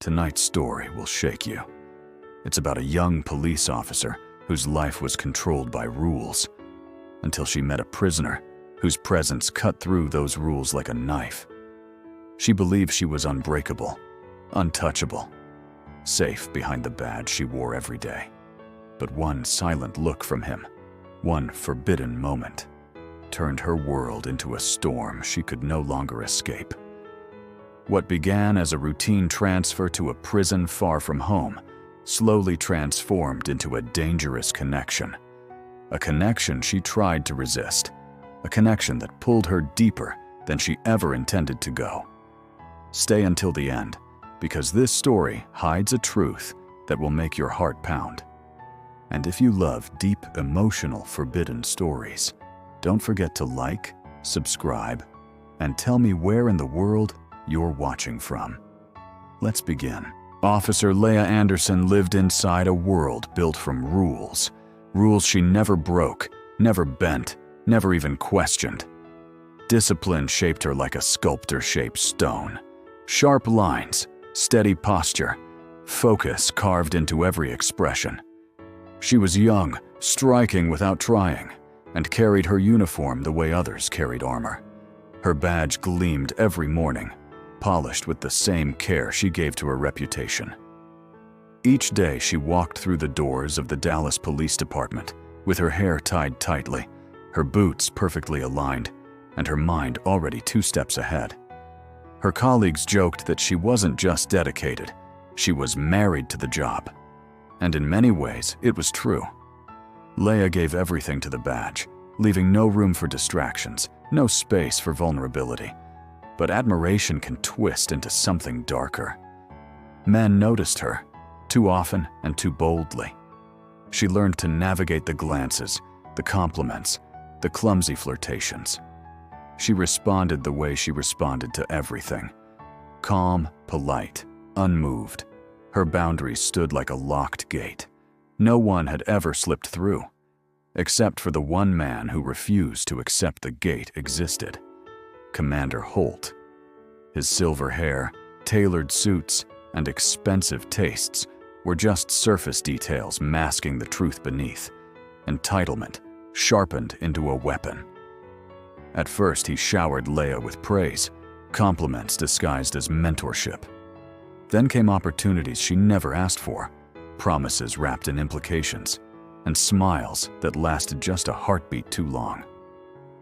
Tonight's story will shake you. It's about a young police officer whose life was controlled by rules, until she met a prisoner whose presence cut through those rules like a knife. She believed she was unbreakable, untouchable, safe behind the badge she wore every day. But one silent look from him, one forbidden moment, turned her world into a storm she could no longer escape. What began as a routine transfer to a prison far from home slowly transformed into a dangerous connection. A connection she tried to resist, a connection that pulled her deeper than she ever intended to go. Stay until the end, because this story hides a truth that will make your heart pound. And if you love deep, emotional, forbidden stories, don't forget to like, subscribe, and tell me where in the world you're watching from. Let's begin. Officer Leah Anderson lived inside a world built from rules. Rules she never broke, never bent, never even questioned. Discipline shaped her like a sculptor-shaped stone. Sharp lines, steady posture, focus carved into every expression. She was young, striking without trying, and carried her uniform the way others carried armor. Her badge gleamed every morning, polished with the same care she gave to her reputation. Each day she walked through the doors of the Dallas Police Department with her hair tied tightly, her boots perfectly aligned, and her mind already 2 steps ahead. Her colleagues joked that she wasn't just dedicated, she was married to the job. And in many ways, it was true. Leah gave everything to the badge, leaving no room for distractions, no space for vulnerability. But admiration can twist into something darker. Men noticed her, too often and too boldly. She learned to navigate the glances, the compliments, the clumsy flirtations. She responded the way she responded to everything. Calm, polite, unmoved. Her boundaries stood like a locked gate. No one had ever slipped through, except for the one man who refused to accept the gate existed. Commander Holt. His silver hair, tailored suits, and expensive tastes were just surface details masking the truth beneath. Entitlement sharpened into a weapon. At first, he showered Leah with praise, compliments disguised as mentorship. Then came opportunities she never asked for, promises wrapped in implications, and smiles that lasted just a heartbeat too long.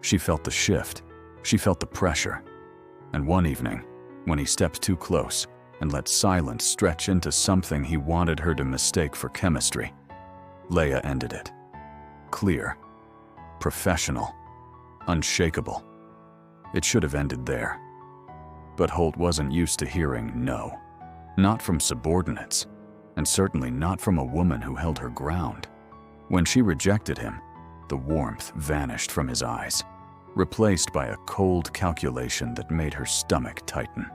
She felt the shift, she felt the pressure. And one evening, when he stepped too close and let silence stretch into something he wanted her to mistake for chemistry, Leah ended it. Clear, professional, unshakable. It should have ended there. But Holt wasn't used to hearing no. Not from subordinates, and certainly not from a woman who held her ground. When she rejected him, the warmth vanished from his eyes, replaced by a cold calculation that made her stomach tighten.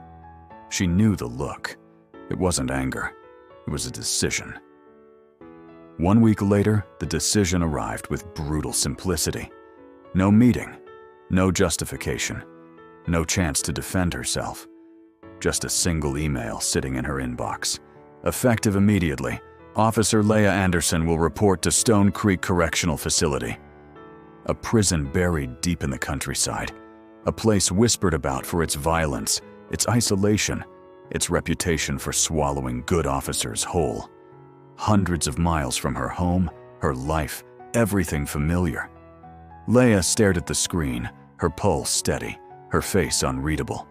She knew the look. It wasn't anger. It was a decision. 1 week later, the decision arrived with brutal simplicity. No meeting, no justification, no chance to defend herself. Just a single email sitting in her inbox. Effective immediately, Officer Leah Anderson will report to Stone Creek Correctional Facility. A prison buried deep in the countryside. A place whispered about for its violence, its isolation, its reputation for swallowing good officers whole. Hundreds of miles from her home, her life, everything familiar. Leah stared at the screen, her pulse steady, her face unreadable.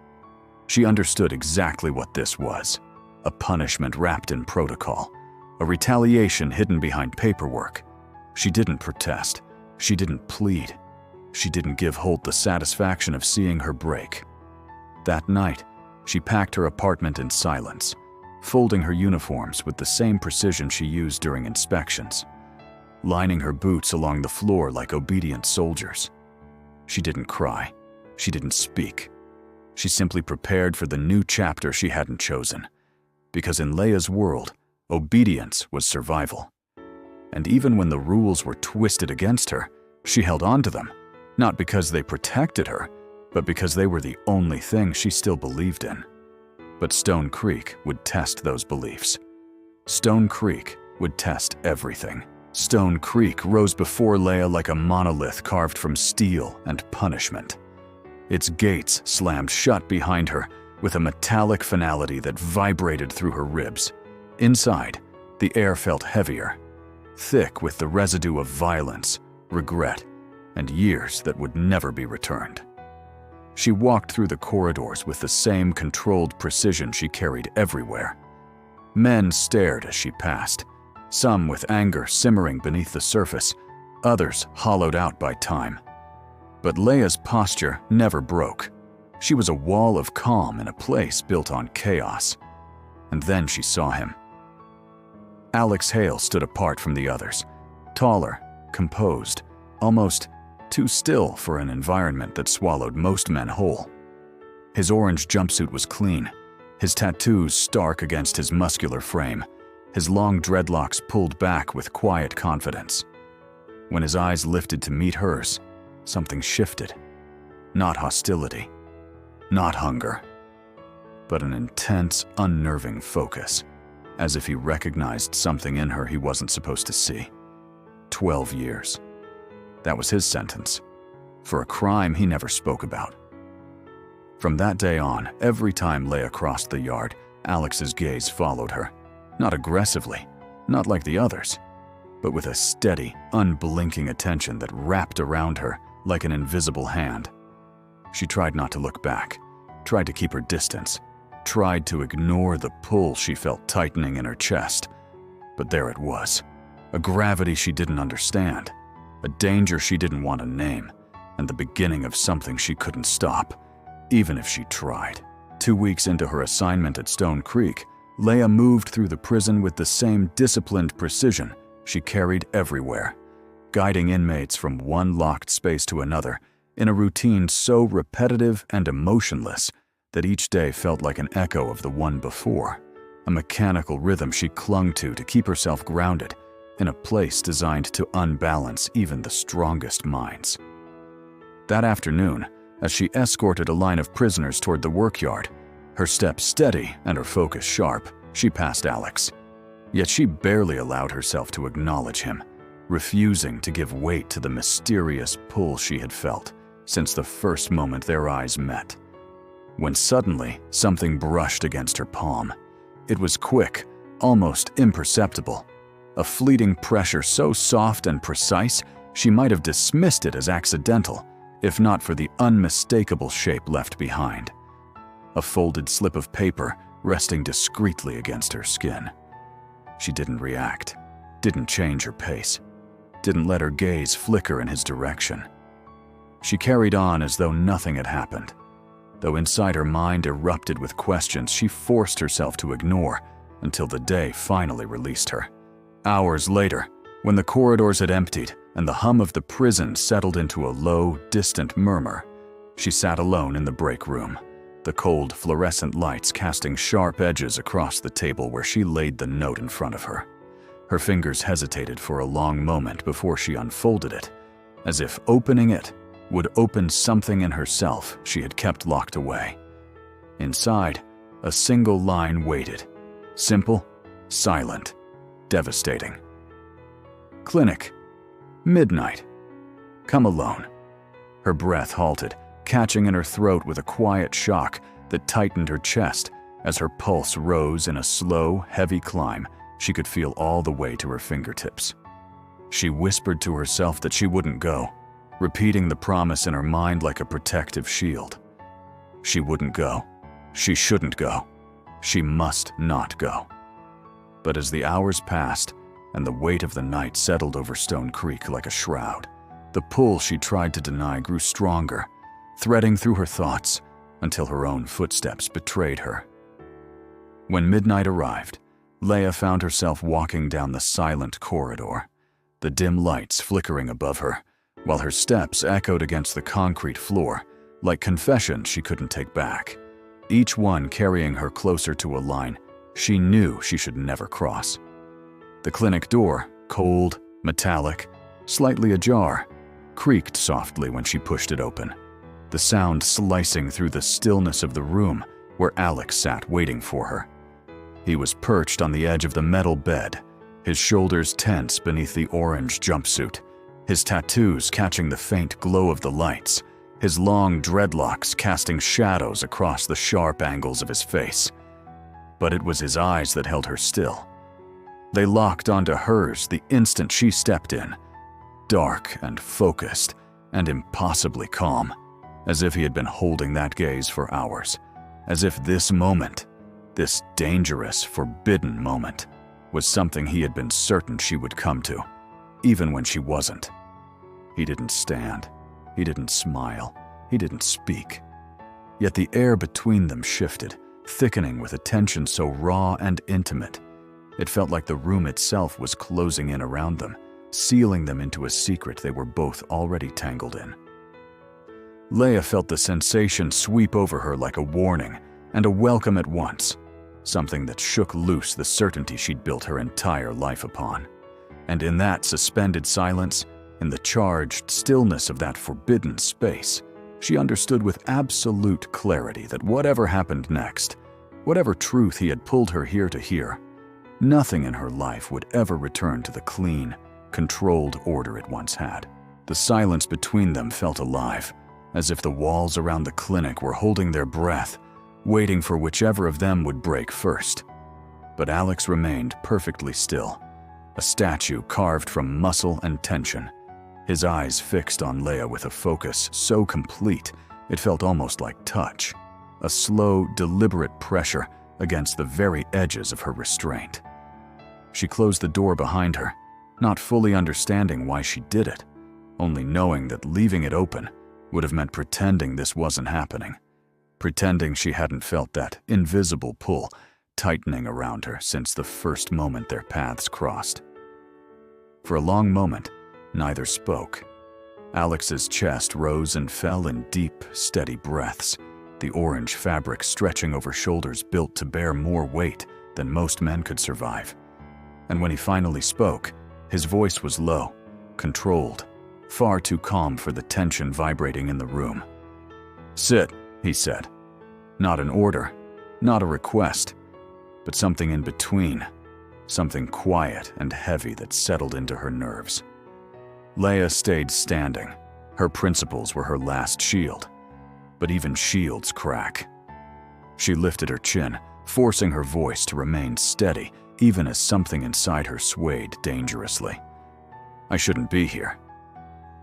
She understood exactly what this was. A punishment wrapped in protocol. A retaliation hidden behind paperwork. She didn't protest. She didn't plead. She didn't give Holt the satisfaction of seeing her break. That night, she packed her apartment in silence, folding her uniforms with the same precision she used during inspections, lining her boots along the floor like obedient soldiers. She didn't cry. She didn't speak. She simply prepared for the new chapter she hadn't chosen. Because in Leah's world, obedience was survival. And even when the rules were twisted against her, she held on to them, not because they protected her, but because they were the only thing she still believed in. But Stone Creek would test those beliefs. Stone Creek would test everything. Stone Creek rose before Leia like a monolith carved from steel and punishment. Its gates slammed shut behind her with a metallic finality that vibrated through her ribs. Inside, the air felt heavier, thick with the residue of violence, regret, and years that would never be returned. She walked through the corridors with the same controlled precision she carried everywhere. Men stared as she passed, some with anger simmering beneath the surface, others hollowed out by time. But Leia's posture never broke. She was a wall of calm in a place built on chaos. And then she saw him. Alex Hale stood apart from the others, taller, composed, almost too still for an environment that swallowed most men whole. His orange jumpsuit was clean, his tattoos stark against his muscular frame, his long dreadlocks pulled back with quiet confidence. When his eyes lifted to meet hers, something shifted. Not hostility, not hunger, but an intense, unnerving focus, as if he recognized something in her he wasn't supposed to see. 12 years. That was his sentence, for a crime he never spoke about. From that day on, every time Leia crossed the yard, Alex's gaze followed her. Not aggressively, not like the others, but with a steady, unblinking attention that wrapped around her like an invisible hand. She tried not to look back, tried to keep her distance, tried to ignore the pull she felt tightening in her chest. But there it was, a gravity she didn't understand, a danger she didn't want to name, and the beginning of something she couldn't stop, even if she tried. 2 weeks into her assignment at Stone Creek, Leia moved through the prison with the same disciplined precision she carried everywhere, guiding inmates from one locked space to another in a routine so repetitive and emotionless that each day felt like an echo of the one before, a mechanical rhythm she clung to keep herself grounded in a place designed to unbalance even the strongest minds. That afternoon, as she escorted a line of prisoners toward the workyard, her steps steady and her focus sharp, she passed Alex. Yet she barely allowed herself to acknowledge him, refusing to give weight to the mysterious pull she had felt since the first moment their eyes met. When suddenly, something brushed against her palm. It was quick, almost imperceptible. A fleeting pressure so soft and precise, she might have dismissed it as accidental, if not for the unmistakable shape left behind. A folded slip of paper resting discreetly against her skin. She didn't react, didn't change her pace, didn't let her gaze flicker in his direction. She carried on as though nothing had happened, though inside her mind erupted with questions she forced herself to ignore until the day finally released her. Hours later, when the corridors had emptied and the hum of the prison settled into a low, distant murmur, she sat alone in the break room, the cold fluorescent lights casting sharp edges across the table where she laid the note in front of her. Her fingers hesitated for a long moment before she unfolded it, as if opening it would open something in herself she had kept locked away. Inside, a single line waited, simple, silent, devastating. Clinic. Midnight. Come alone. Her breath halted, catching in her throat with a quiet shock that tightened her chest as her pulse rose in a slow, heavy climb she could feel all the way to her fingertips. She whispered to herself that she wouldn't go, repeating the promise in her mind like a protective shield. She wouldn't go. She shouldn't go. She must not go. But as the hours passed and the weight of the night settled over Stone Creek like a shroud, the pull she tried to deny grew stronger, threading through her thoughts until her own footsteps betrayed her. When midnight arrived, Leia found herself walking down the silent corridor, the dim lights flickering above her, while her steps echoed against the concrete floor like confessions she couldn't take back, each one carrying her closer to a line she knew she should never cross. The clinic door, cold, metallic, slightly ajar, creaked softly when she pushed it open, the sound slicing through the stillness of the room where Alex sat waiting for her. He was perched on the edge of the metal bed, his shoulders tense beneath the orange jumpsuit, his tattoos catching the faint glow of the lights, his long dreadlocks casting shadows across the sharp angles of his face. But it was his eyes that held her still. They locked onto hers the instant she stepped in, dark and focused and impossibly calm, as if he had been holding that gaze for hours, as if this moment, this dangerous, forbidden moment, was something he had been certain she would come to, even when she wasn't. He didn't stand, he didn't smile, he didn't speak. Yet the air between them shifted, thickening with a tension so raw and intimate. It felt like the room itself was closing in around them, sealing them into a secret they were both already tangled in. Leia felt the sensation sweep over her like a warning and a welcome at once, something that shook loose the certainty she'd built her entire life upon. And in that suspended silence, in the charged stillness of that forbidden space, she understood with absolute clarity that whatever happened next, whatever truth he had pulled her here to hear, nothing in her life would ever return to the clean, controlled order it once had. The silence between them felt alive, as if the walls around the clinic were holding their breath, waiting for whichever of them would break first. But Alex remained perfectly still, a statue carved from muscle and tension, his eyes fixed on Leia with a focus so complete it felt almost like touch, a slow, deliberate pressure against the very edges of her restraint. She closed the door behind her, not fully understanding why she did it, only knowing that leaving it open would have meant pretending this wasn't happening, pretending she hadn't felt that invisible pull tightening around her since the first moment their paths crossed. For a long moment, neither spoke. Alex's chest rose and fell in deep, steady breaths, the orange fabric stretching over shoulders built to bear more weight than most men could survive. And when he finally spoke, his voice was low, controlled, far too calm for the tension vibrating in the room. "Sit," he said. Not an order, not a request, but something in between, something quiet and heavy that settled into her nerves. Leia stayed standing. Her principles were her last shield, but even shields crack. She lifted her chin, forcing her voice to remain steady, even as something inside her swayed dangerously. "I shouldn't be here."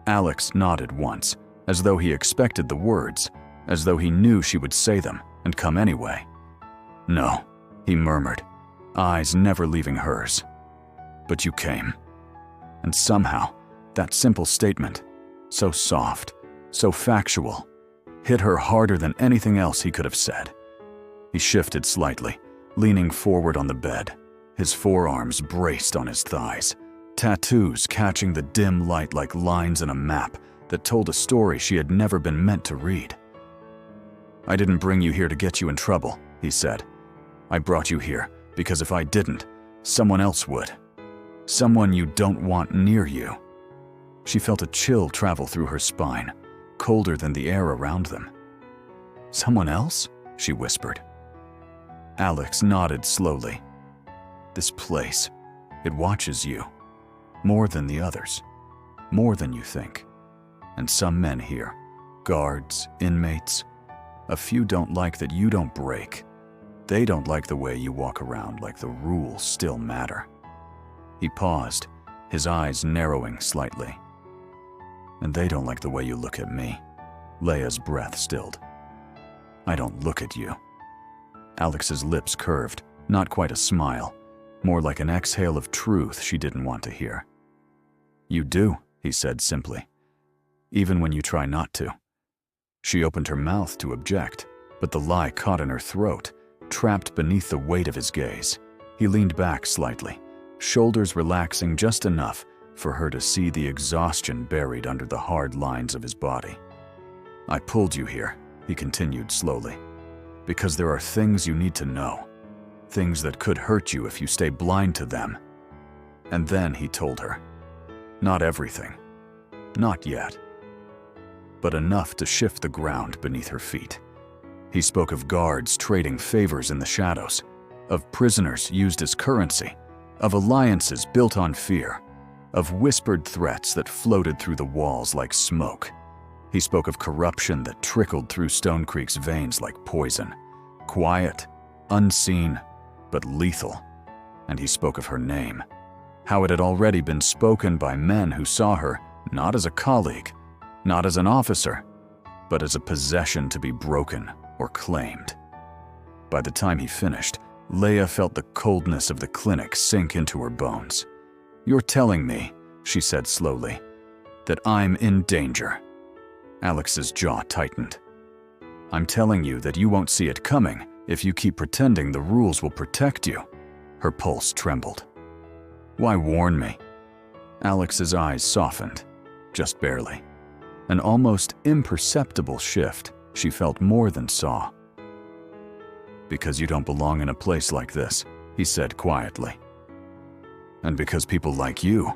Alex nodded once, as though he expected the words, as though he knew she would say them and come anyway. "No," he murmured, eyes never leaving hers. "But you came." And somehow, that simple statement, so soft, so factual, hit her harder than anything else he could have said. He shifted slightly, leaning forward on the bed, his forearms braced on his thighs, tattoos catching the dim light like lines in a map that told a story she had never been meant to read. "I didn't bring you here to get you in trouble," he said. "I brought you here because if I didn't, someone else would. Someone you don't want near you." She felt a chill travel through her spine, colder than the air around them. "Someone else?" she whispered. Alex nodded slowly. "This place, it watches you. More than the others. More than you think. And some men here, guards, inmates, a few don't like that you don't break. They don't like the way you walk around like the rules still matter." He paused, his eyes narrowing slightly. "And they don't like the way you look at me." Leia's breath stilled. "I don't look at you." Alex's lips curved, not quite a smile, more like an exhale of truth she didn't want to hear. "You do," he said simply, "even when you try not to." She opened her mouth to object, but the lie caught in her throat, trapped beneath the weight of his gaze. He leaned back slightly, shoulders relaxing just enough for her to see the exhaustion buried under the hard lines of his body. "I pulled you here," he continued slowly, "because there are things you need to know, things that could hurt you if you stay blind to them." And then he told her, not everything, not yet, but enough to shift the ground beneath her feet. He spoke of guards trading favors in the shadows, of prisoners used as currency, of alliances built on fear, of whispered threats that floated through the walls like smoke. He spoke of corruption that trickled through Stone Creek's veins like poison, quiet, unseen, but lethal. And he spoke of her name, how it had already been spoken by men who saw her not as a colleague, not as an officer, but as a possession to be broken or claimed. By the time he finished, Leia felt the coldness of the clinic sink into her bones. "You're telling me," she said slowly, "that I'm in danger." Alex's jaw tightened. "I'm telling you that you won't see it coming if you keep pretending the rules will protect you." Her pulse trembled. "Why warn me?" Alex's eyes softened, just barely. An almost imperceptible shift she felt more than saw. "Because you don't belong in a place like this," he said quietly. "And because people like you,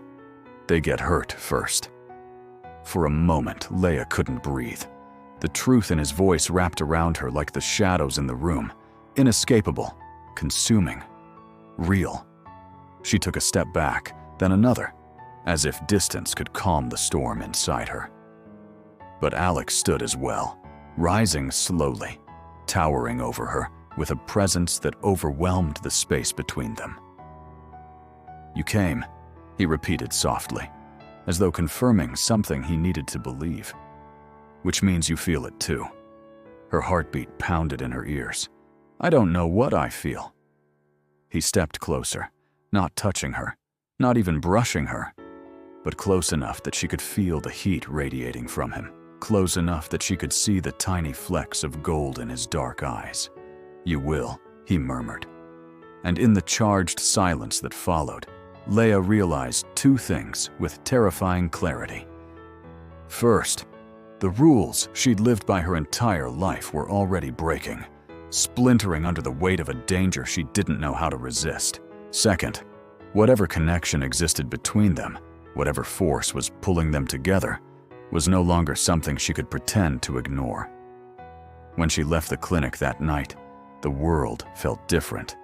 they get hurt first." For a moment, Leia couldn't breathe. The truth in his voice wrapped around her like the shadows in the room, inescapable, consuming, real. She took a step back, then another, as if distance could calm the storm inside her. But Alex stood as well, rising slowly, towering over her with a presence that overwhelmed the space between them. "You came," he repeated softly, as though confirming something he needed to believe. "Which means you feel it too." Her heartbeat pounded in her ears. "I don't know what I feel." He stepped closer, not touching her, not even brushing her, but close enough that she could feel the heat radiating from him, close enough that she could see the tiny flecks of gold in his dark eyes. "You will," he murmured. And in the charged silence that followed, Leia realized two things with terrifying clarity. First, the rules she'd lived by her entire life were already breaking, splintering under the weight of a danger she didn't know how to resist. Second, whatever connection existed between them, whatever force was pulling them together, was no longer something she could pretend to ignore. When she left the clinic that night, the world felt different.